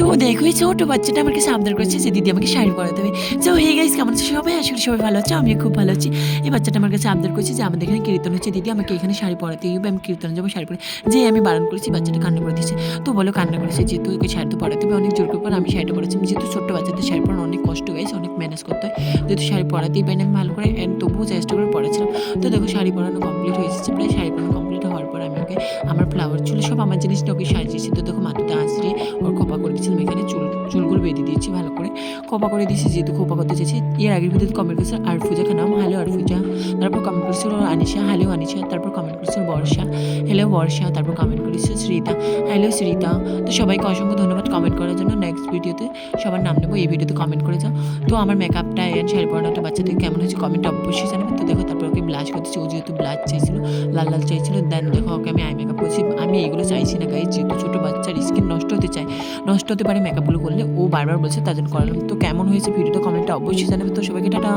তো দেখো এই ছোট বাচ্চাটা আমার কাছে আবদার করছে যে দিদি আমাকে শাড়ি পরাতে হবে। সো হে গাইস কেমন আছো সবাই? আশা করি সবাই ভালো আছো। আমিও খুব ভালো আছি। এই বাচ্চাটা আমার কাছে আবদার করছে যে আমাদের এখানে কীর্তন হচ্ছে দিদি আমাকে এখানে শাড়ি পরাতেই হবে। আমি কীর্তনে যাবো শাড়ি পরে। যেই আমি বারণ করেছি বাচ্চাটা কান্না করে দিয়েছে। তো বলো কান্না করেছে যেহেতু ওকে শাড়ি তো পরাতে হবে অনেক জোর করে পরে আমি শাড়িটা পরাচ্ছি। যেহেতু ছোট্ট বাচ্চাদের শাড়ি পরানো অনেক কষ্ট গাইস অনেক ম্যানেজ করতে হয়। যেহেতু শাড়ি পরাতেই পারি না আমি ভালো করে অ্যান্ড তবুও চেষ্টা করে পরাচ্ছিলাম। তো দেখো শাড়ি পরানো কমপ্লিট হয়ে এসেছে প্রায় শাড়ি পরানো কমপ্লিট হওয়ার পর আমি ওকে আমার ফ্লাওয়ার ছিল সব আমার জিনিস নিয়ে ওকে সাজিয়েছি। তো দেখো মাথাটা আঁচড়ে ওর খোপা করে দিয়েছিলাম এখানে চুলগুলো বেঁধে দিয়েছি ভালো করে খোপা করে দিয়েছি যেহেতু খোপা করতে চেয়েছি। এর আগের ভিডিওতে কমেন্ট করেছিল আরফুজা খানাম হ্যালো আরফুজা, তারপর কমেন্ট করেছিল আনিশা হ্যালো আনিশা, তারপর কমেন্ট করেছিল বর্ষা হ্যালো বর্ষা, তারপর কমেন্ট করেছিল শ্রীতা হ্যালো শ্রীতা। তো সবাইকে অসংখ্য ধন্যবাদ কমেন্ট করার জন্য। নেক্সট ভিডিওতে সবার নাম নেবো এই ভিডিওতে কমেন্ট করে যাও। তো আমার মেকআপটা অ্যান্ড শাড়ি পরানোটা বাচ্চাদের কেমন হয়েছে কমেন্ট অবশ্যই জানাবে। তো দেখো তারপর ওকে ব্লাশ করতেছি ও যেহেতু ব্লাশ চাইছিল লাল লাল চাইছিল দেন দেখো ওকে আমি আই মেকআপ করছি। আমি এগুলো চাইছি না গাইজ যেহেতু ছোটো বাচ্চার স্কিন নষ্ট হতে চায় নষ্ট হতে পারে মেকআপগুলো করলে ও বারবার বলছে তার জন্য করালাম। তো কেমন হয়েছে ভিডিওটা কমেন্টে অবশ্যই জানাবে। তো সবাইকে টাটা।